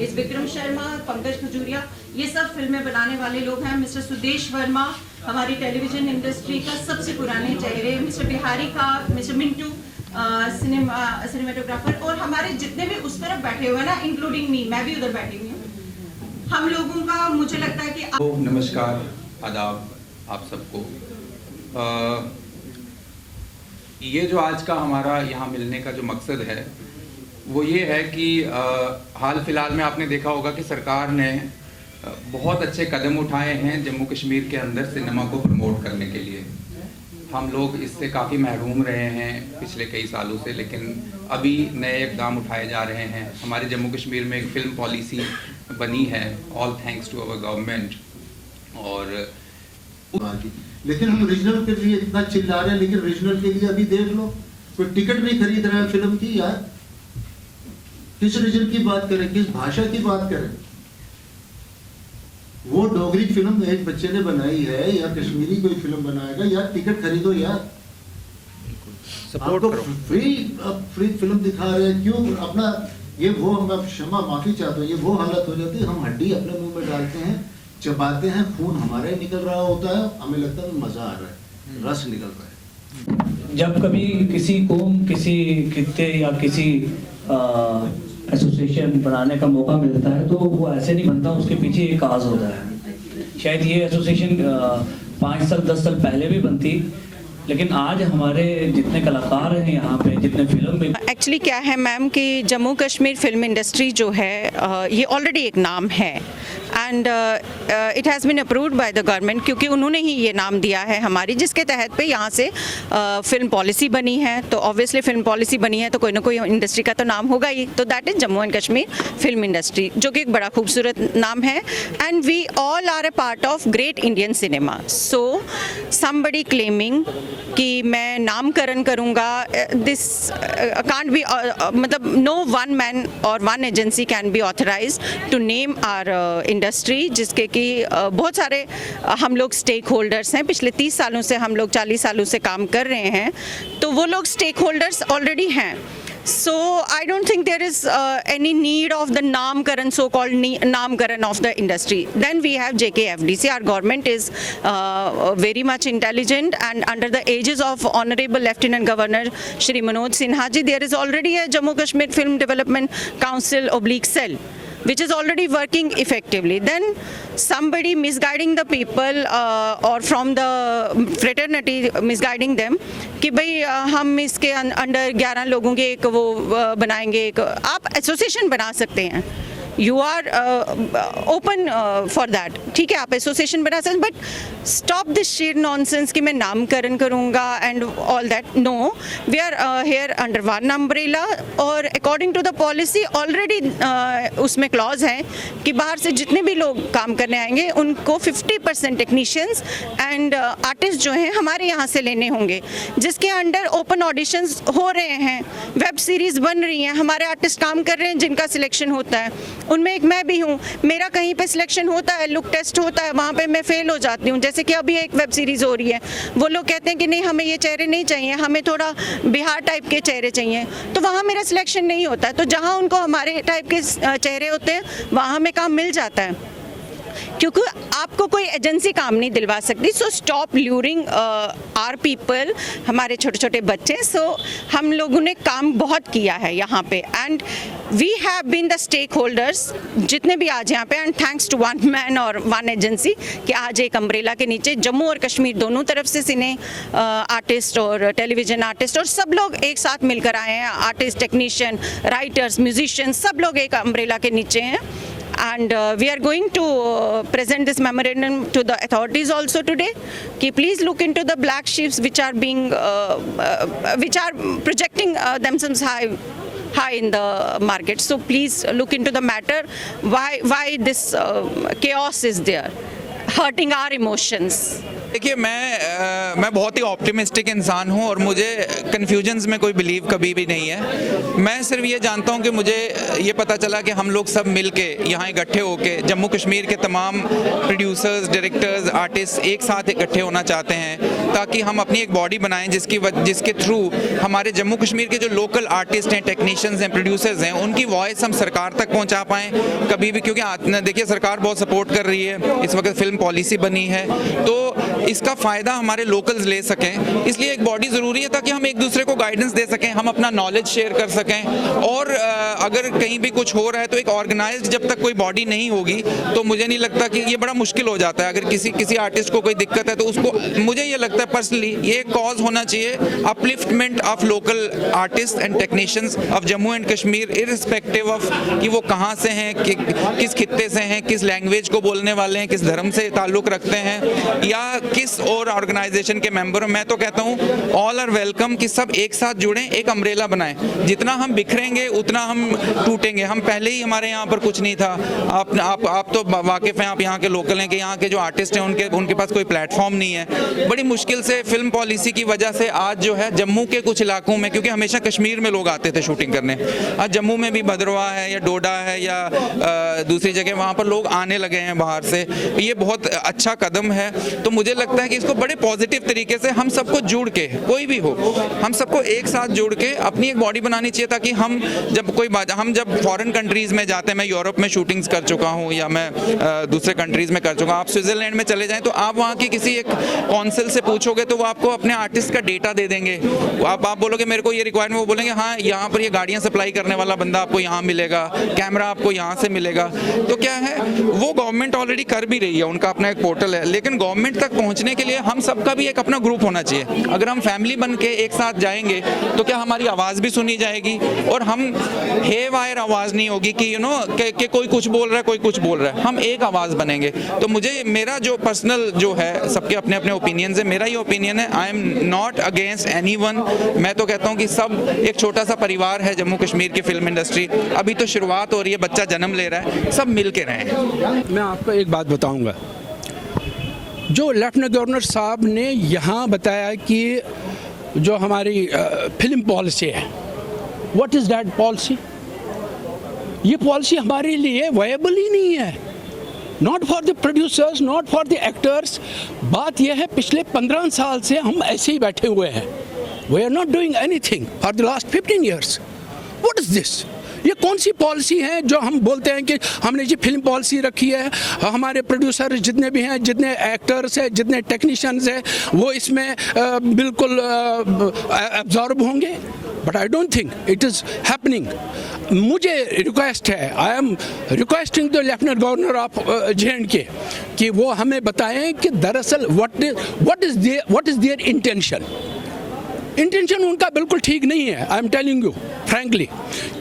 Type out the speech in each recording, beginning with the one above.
इस विक्रम शर्मा, पंकज खजूरिया, ये सब फिल्में बनाने वाले लोग हैं। मिस्टर सुदेश वर्मा हमारी टेलीविजन इंडस्ट्री का सबसे पुराने चेहरे, मिस्टर बिहारी का, मिस्टर मिंटू सिनेमाटोग्राफर, और हमारे जितने भी उस तरफ बैठे हुए हैं ना, इंक्लूडिंग मी, मैं भी उधर बैठी हुई हूँ, हम लोगों का मुझे लगता है कि नमस्कार, आदाब आप सबको। ये जो आज का हमारा यहाँ मिलने का जो मकसद है वो ये है कि हाल फिलहाल में आपने देखा होगा कि सरकार ने बहुत अच्छे कदम उठाए हैं जम्मू कश्मीर के अंदर सिनेमा को प्रमोट करने के लिए। हम लोग इससे काफ़ी महरूम रहे हैं पिछले कई सालों से, लेकिन अभी नए इक़दाम उठाए जा रहे हैं। हमारे जम्मू कश्मीर में एक फ़िल्म पॉलिसी बनी है, all thanks to our government. और लेकिन हम रीजनल के लिए इतना चिल्ला रहे हैं, लेकिन रीजनल के लिए अभी देख लो, कोई टिकट नहीं खरीद रहा है फिल्म की। यार किस रीजन की बात करें, किस भाषा की बात करें? वो डोगरी फिल्म एक बच्चे ने बनाई है या कश्मीरी कोई फिल्म बनाएगा, यार टिकट खरीदो यार, सपोर्ट करो। फ्री फिल्म दिखा रहे हैं, क्यों अपना ये वो, हम क्षमा माफी चाहता हूँ, ये वो हालत हो जाती है, हम हड्डी अपने मुंह में डालते हैं, चबाते हैं, खून हमारे निकल रहा होता है, हमें लगता है मजा आ रहा है, रस निकल रहा है। जब कभी किसी कौम, किसी खित्ते या किसी एसोसिएशन बनाने का मौका मिलता है तो वो ऐसे नहीं बनता, उसके पीछे एक काज होता है। शायद ये एसोसिएशन 5 साल 10 साल पहले भी बनती, लेकिन आज हमारे जितने कलाकार हैं यहाँ पे, जितने फिल्म में एक्चुअली क्या है मैम कि जम्मू कश्मीर फिल्म इंडस्ट्री जो है ये ऑलरेडी एक नाम है, and it has been approved by the government, क्योंकि उन्होंने ही ये नाम दिया है हमारी, जिसके तहत पे यहाँ से फिल्म पॉलिसी बनी है। तो ऑब्वियसली फिल्म पॉलिसी बनी है तो कोई ना कोई इंडस्ट्री का तो नाम होगा ही, तो that is Jammu and Kashmir film industry, जो कि एक बड़ा खूबसूरत नाम है। And we all are a part of great Indian cinema. So somebody claiming कि मैं नामकरण करूँगा, दिस कांट बी, मतलब नो वन मैन और one agency can be authorised to name our industry, जिसके कि बहुत सारे हम लोग स्टेक होल्डर्स हैं। पिछले 30 सालों से हम लोग 40 सालों से काम कर रहे हैं, तो वो लोग स्टेक होल्डर्स ऑलरेडी हैं। So I don't think there is any need of the namkaran, so-called namkaran of the industry. Then we have JKFDC. Our government is very much intelligent, and under the aegis of Honorable Lieutenant Governor Shri Manoj Sinha ji, there is already a Jammu Kashmir Film Development Council / cell, which is already working effectively. Then somebody misguiding the people or from the fraternity misguiding them कि भाई हम इसके under 11 लोगों के एक वो बनाएंगे, एक आप एसोसिएशन बना सकते हैं, you are open for that, ठीक है, आप एसोसिएशन बना सकते, but stop this sheer nonsense कि मैं नामकरण करूँगा and all that. No, we are here under one umbrella, और according to the policy already उसमें क्लॉज है कि बाहर से जितने भी लोग काम करने आएंगे उनको 50% टेक्नीशियंस एंड आर्टिस्ट जो हैं हमारे यहाँ से लेने होंगे, जिसके अंडर ओपन ऑडिशंस हो रहे हैं, वेब सीरीज़ बन रही हैं, हमारे आर्टिस्ट काम कर रहे हैं जिनका सिलेक्शन होता है, उनमें एक मैं भी हूँ। मेरा कहीं पे सिलेक्शन होता है, लुक टेस्ट होता है, वहाँ पे मैं फेल हो जाती हूँ। जैसे कि अभी एक वेब सीरीज़ हो रही है, वो लोग कहते हैं कि नहीं हमें ये चेहरे नहीं चाहिए, हमें थोड़ा बिहार टाइप के चेहरे चाहिए, तो वहाँ मेरा सिलेक्शन नहीं होता है। तो जहाँ उनको हमारे टाइप के चेहरे होते हैं वहाँ हमें काम मिल जाता है, क्योंकि आपको कोई एजेंसी काम नहीं दिलवा सकती। So stop luring are people, हमारे छोटे छोटे बच्चे। सो हम लोगों ने काम बहुत किया है यहाँ पे, and we have been the stakeholders जितने भी आज यहाँ पे, and thanks to one man और वन एजेंसी कि आज एक अम्ब्रेला के नीचे जम्मू और कश्मीर दोनों तरफ से सिने आर्टिस्ट और टेलीविजन आर्टिस्ट और सब लोग एक साथ मिलकर आए हैं, आर्टिस्ट, टेक्नीशियन, राइटर्स, म्यूजिशियन, सब लोग एक अम्ब्रेला के नीचे हैं। And we are going to present this memorandum to the authorities also today. Ki please look into the black sheeps which are being, which are projecting themselves high in the market. So please look into the matter. Why this chaos is there, hurting our emotions. देखिए मैं बहुत ही optimistic इंसान हूं और मुझे confusions में कोई believe कभी भी नहीं है। मैं सिर्फ ये जानता हूं कि मुझे ये पता चला कि हम लोग सब मिलके यहाँ इकट्ठे होके जम्मू कश्मीर के तमाम प्रोड्यूसर्स, डायरेक्टर्स, आर्टिस्ट एक साथ इकट्ठे होना चाहते हैं ताकि हम अपनी एक बॉडी बनाएं जिसके थ्रू हमारे जम्मू कश्मीर के जो लोकल आर्टिस्ट हैं, टेक्नीशियंस हैं, प्रोड्यूसर्स हैं, उनकी वॉइस हम सरकार तक पहुँचा पाएँ कभी भी। क्योंकि देखिए सरकार बहुत सपोर्ट कर रही है, इस वक्त फिल्म पॉलिसी बनी है, तो इसका फ़ायदा हमारे लोकल्स ले सकें, इसलिए एक बॉडी ज़रूरी है ताकि हम एक दूसरे को गाइडेंस दे सकें, हम अपना नॉलेज शेयर कर सकें। और अगर कहीं भी कुछ हो रहा है तो एक ऑर्गेनाइज्ड जब तक कोई बॉडी नहीं होगी तो मुझे नहीं लगता कि ये बड़ा मुश्किल हो जाता है। अगर किसी आर्टिस्ट को कोई दिक्कत है तो उसको, मुझे ये लगता है पर्सनली, ये कॉज होना चाहिए upliftment of local artist and technicians of Jammu and Kashmir, irrespective of कि वो कहाँ से हैं, किस खित्ते से हैं, किस लैंग्वेज को बोलने वाले हैं, किस धर्म से ताल्लुक़ रखते हैं या किस और ऑर्गेनाइजेशन के मेंबर। मैं तो कहता हूँ ऑल आर वेलकम कि सब एक साथ जुड़ें, एक अम्ब्रेला बनाएं। जितना हम बिखरेंगे उतना हम टूटेंगे। हम पहले ही, हमारे यहाँ पर कुछ नहीं था। आप तो वाकिफ हैं, आप यहाँ के लोकल हैं कि यहाँ के जो आर्टिस्ट हैं उनके पास कोई प्लेटफॉर्म नहीं है। बड़ी मुश्किल से फिल्म पॉलिसी की वजह से आज जो है जम्मू के कुछ इलाकों में, क्योंकि हमेशा कश्मीर में लोग आते थे शूटिंग करने, आज जम्मू में भी भद्रवा है या डोडा है या दूसरी जगह वहाँ पर लोग आने लगे हैं बाहर से। ये बहुत अच्छा कदम है। तो मुझे लगता है कि इसको बड़े पॉजिटिव तरीके से हम सबको जुड़ के, कोई भी हो, हम सबको एक साथ जुड़ के अपनी एक बॉडी बनानी चाहिए ताकि हम जब फॉरेन कंट्रीज़ में जाते हैं, मैं यूरोप में शूटिंग्स कर चुका हूँ या मैं दूसरे कंट्रीज़ में कर चुका हूँ, आप स्विट्ज़रलैंड में चले जाएँ तो आप वहाँ की किसी एक कौंसिल से पूछोगे तो वो आपको अपने आर्टिस्ट का डेटा दे देंगे। आप बोलोगे मेरे को ये रिक्वायरमेंट, वो बोलेंगे हाँ यहाँ पर ये गाड़ियाँ सप्लाई करने वाला बंदा आपको यहाँ मिलेगा, कैमरा आपको यहाँ से मिलेगा। तो क्या है, वो गवर्नमेंट ऑलरेडी कर भी रही है, उनका अपना एक पोर्टल है, लेकिन गवर्नमेंट तक पहुँचने के लिए हम सबका भी एक अपना ग्रुप होना चाहिए। अगर हम फैमिली बन के एक साथ जाएंगे तो क्या हमारी आवाज़ भी सुनी जाएगी और हम हे वायर आवाज़ नहीं होगी कि कि कोई कुछ बोल रहा है, कोई कुछ बोल रहा है, हम एक आवाज़ बनेंगे। तो मेरा जो पर्सनल जो है, सबके अपने अपने ओपिनियंस है, मेरा ये ओपिनियन है, I am not against anyone. मैं तो कहता हूँ कि सब एक छोटा सा परिवार है जम्मू कश्मीर की फिल्म इंडस्ट्री, अभी तो शुरुआत हो रही है, बच्चा जन्म ले रहा है, सब मिल के रहें। मैं आपको एक बात बताऊँगा, जो लेफ्टिनेंट गवर्नर साहब ने यहाँ बताया कि जो हमारी फिल्म पॉलिसी है, व्हाट इज़ दैट पॉलिसी? ये पॉलिसी हमारे लिए वायबल ही नहीं है, not for the producers, not for the actors. बात यह है, पिछले 15 साल से हम ऐसे ही बैठे हुए हैं, we are not doing anything for the last 15 years. What is this? ये कौन सी पॉलिसी है जो हम बोलते हैं कि हमने जी फिल्म पॉलिसी रखी है, हमारे प्रोड्यूसर जितने भी हैं, जितने एक्टर्स हैं, जितने टेक्नीशियंस हैं, वो इसमें बिल्कुल एब्जॉर्ब होंगे? But I don't think it is happening. मुझे रिक्वेस्ट है, I am requesting the lieutenant governor of J&K कि वो हमें बताएं कि दरअसल व्हाट इज़ देयर इंटेंशन उनका बिल्कुल ठीक नहीं है, I am telling you frankly.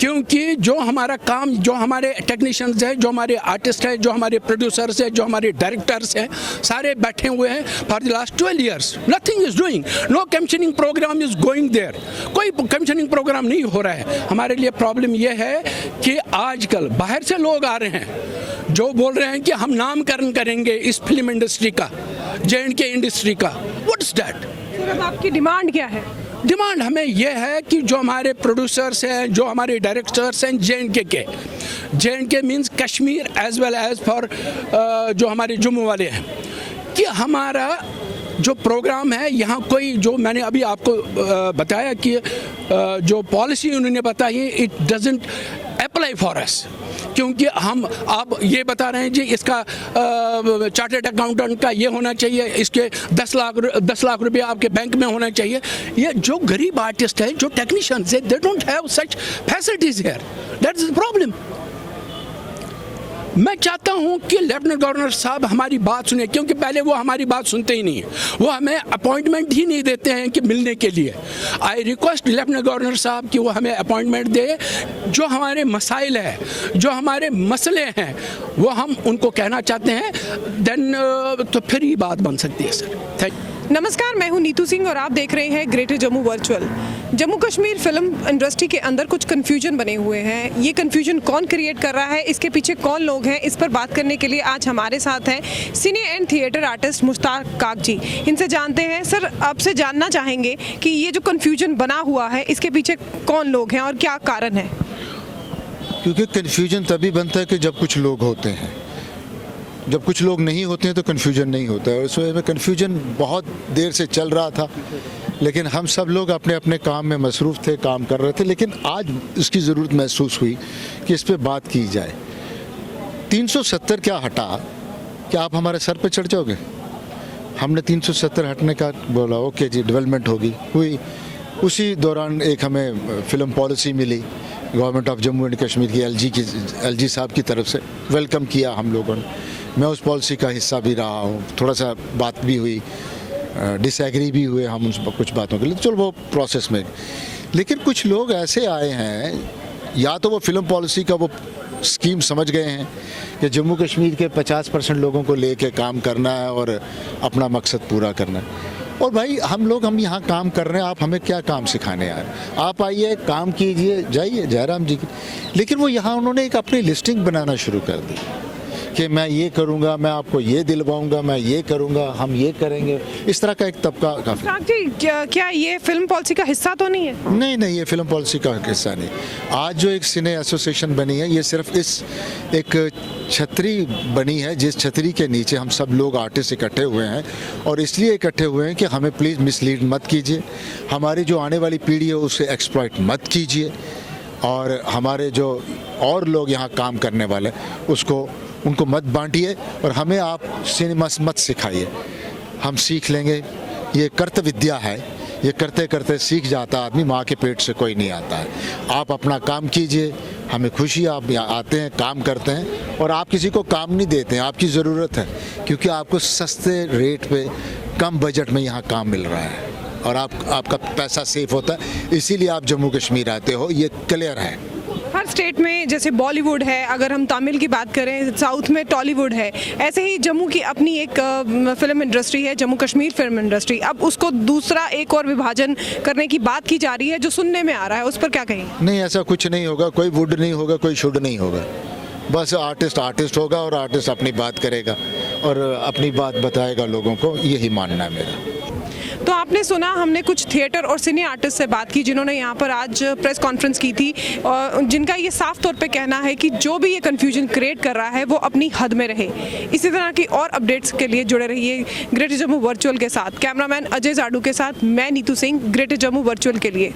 क्योंकि जो हमारा काम, जो हमारे टेक्नीशियंस हैं, जो हमारे आर्टिस्ट हैं, जो हमारे प्रोड्यूसर्स हैं, जो हमारे डायरेक्टर्स हैं, सारे बैठे हुए हैं for the last 12 years, nothing is doing, no commissioning programme is going there, कोई कमीशनिंग प्रोग्राम नहीं हो रहा है। हमारे लिए प्रॉब्लम यह है कि आजकल बाहर से लोग आ रहे हैं जो बोल रहे हैं कि हम नामकरण करेंगे इस फिल्म इंडस्ट्री का, J&K इंडस्ट्री का। What is that? अब आपकी डिमांड क्या है? डिमांड हमें यह है कि जो हमारे प्रोड्यूसर्स हैं, जो हमारे डायरेक्टर्स हैं J&K means Kashmir as well as for जो हमारे जम्मू वाले हैं, कि हमारा जो प्रोग्राम है यहाँ कोई, जो मैंने अभी आपको बताया कि जो पॉलिसी उन्होंने बताई है, it doesn't apply for us. क्योंकि आप ये बता रहे हैं जी इसका चार्टर्ड अकाउंटेंट का ये होना चाहिए, इसके 10 लाख रुपए आपके बैंक में होना चाहिए। ये जो गरीब आर्टिस्ट है, जो टेक्नीशियंस है, they don't have such facilities here, that is the problem. मैं चाहता हूं कि लेफ्टिनेंट गवर्नर साहब हमारी बात सुने, क्योंकि पहले वो हमारी बात सुनते ही नहीं है, वो हमें अपॉइंटमेंट ही नहीं देते हैं कि मिलने के लिए। आई रिक्वेस्ट लेफ्टिनेंट गवर्नर साहब कि वो हमें अपॉइंटमेंट दे, जो हमारे मसाइल है, जो हमारे मसले हैं, वो हम उनको कहना चाहते हैं, देन तो फिर ही बात बन सकती है सर। Thank you. नमस्कार, मैं हूं नीतू सिंह और आप देख रहे हैं greater Jammu virtual. Jammu Kashmir film industry के अंदर कुछ कन्फ्यूजन बने हुए हैं। ये कन्फ्यूजन कौन क्रिएट कर रहा है, इसके पीछे कौन लोग हैं, इस पर बात करने के लिए आज हमारे साथ हैं सिने एंड थिएटर आर्टिस्ट मुश्ताक काक जी। इनसे जानते हैं। सर, आपसे जानना चाहेंगे कि ये जो कन्फ्यूजन बना हुआ है इसके पीछे कौन लोग हैं और क्या कारण है? क्योंकि कन्फ्यूजन तभी बनता है कि जब कुछ लोग होते हैं, जब कुछ लोग नहीं होते हैं तो कन्फ्यूजन नहीं होता है। उस वजह में कन्फ्यूजन बहुत देर से चल रहा था, लेकिन हम सब लोग अपने अपने काम में मसरूफ़ थे, काम कर रहे थे। लेकिन आज इसकी ज़रूरत महसूस हुई कि इस पे बात की जाए। 370 क्या हटा, क्या आप हमारे सर पे चढ़ जाओगे? हमने 370 हटने का बोला, ओके जी, डेवलपमेंट होगी, हुई। उसी दौरान एक हमें फ़िल्म पॉलिसी मिली government of Jammu and Kashmir की, एलजी साहब की तरफ से। वेलकम किया हम लोगों ने। मैं उस पॉलिसी का हिस्सा भी रहा हूँ। थोड़ा सा बात भी हुई, डिसएग्री भी हुए हम उन कुछ बातों के लिए, चलो वो प्रोसेस में। लेकिन कुछ लोग ऐसे आए हैं, या तो वो फिल्म पॉलिसी का वो स्कीम समझ गए हैं कि जम्मू कश्मीर के 50% लोगों को लेके काम करना है और अपना मकसद पूरा करना है। और भाई हम यहाँ काम कर रहे हैं, आप हमें क्या काम सिखाने यार? आप आइए, काम कीजिए, जाइए जयराम जी की। लेकिन वो यहाँ उन्होंने एक अपनी लिस्टिंग बनाना शुरू कर दी कि मैं ये करूँगा, मैं आपको ये दिलवाऊंगा, मैं ये करूँगा, हम ये करेंगे। इस तरह का एक तबका काफ़ी। काक जी, क्या ये फिल्म पॉलिसी का हिस्सा तो नहीं है? नहीं, ये फिल्म पॉलिसी का हिस्सा नहीं। आज जो एक सिने एसोसिएशन बनी है, ये सिर्फ इस एक छतरी बनी है, जिस छतरी के नीचे हम सब लोग आर्टिस्ट इकट्ठे हुए हैं। और इसलिए इकट्ठे हुए हैं कि हमें प्लीज़ मिसलीड मत कीजिए, हमारी जो आने वाली पीढ़ी है उसे एक्सप्लॉइट मत कीजिए, और हमारे जो और लोग यहाँ काम करने वाले उनको मत बांटिए, और हमें आप सिनेमा मत सिखाइए। हम सीख लेंगे, ये कर्तव्य विद्या है, ये करते करते सीख जाता आदमी, माँ के पेट से कोई नहीं आता है। आप अपना काम कीजिए, हमें खुशी, आप यहाँ आते हैं, काम करते हैं, और आप किसी को काम नहीं देते हैं, आपकी ज़रूरत है, क्योंकि आपको सस्ते रेट पे कम बजट में यहाँ काम मिल रहा है और आपका पैसा सेफ होता है, इसीलिए आप जम्मू कश्मीर आते हो, ये क्लियर है। हर स्टेट में जैसे बॉलीवुड है, अगर हम तमिल की बात करें, साउथ में टॉलीवुड है, ऐसे ही जम्मू की अपनी एक फिल्म इंडस्ट्री है, जम्मू कश्मीर फिल्म इंडस्ट्री। अब उसको दूसरा एक और विभाजन करने की बात की जा रही है, जो सुनने में आ रहा है, उस पर क्या कहेंगे? नहीं, ऐसा कुछ नहीं होगा, कोई वुड नहीं होगा, कोई शुड नहीं होगा। बस आर्टिस्ट होगा और आर्टिस्ट अपनी बात करेगा और अपनी बात बताएगा लोगों को, यही मानना है मेरा। तो आपने सुना, हमने कुछ थिएटर और सिने आर्टिस्ट से बात की जिन्होंने यहाँ पर आज प्रेस कॉन्फ्रेंस की थी, और जिनका ये साफ तौर पे कहना है कि जो भी ये कन्फ्यूजन क्रिएट कर रहा है वो अपनी हद में रहे। इसी तरह की और अपडेट्स के लिए जुड़े रहिए ग्रेटर जम्मू वर्चुअल के साथ। कैमरामैन अजय जाडू के साथ मैं नीतू सिंह, ग्रेटर जम्मू वर्चुअल के लिए।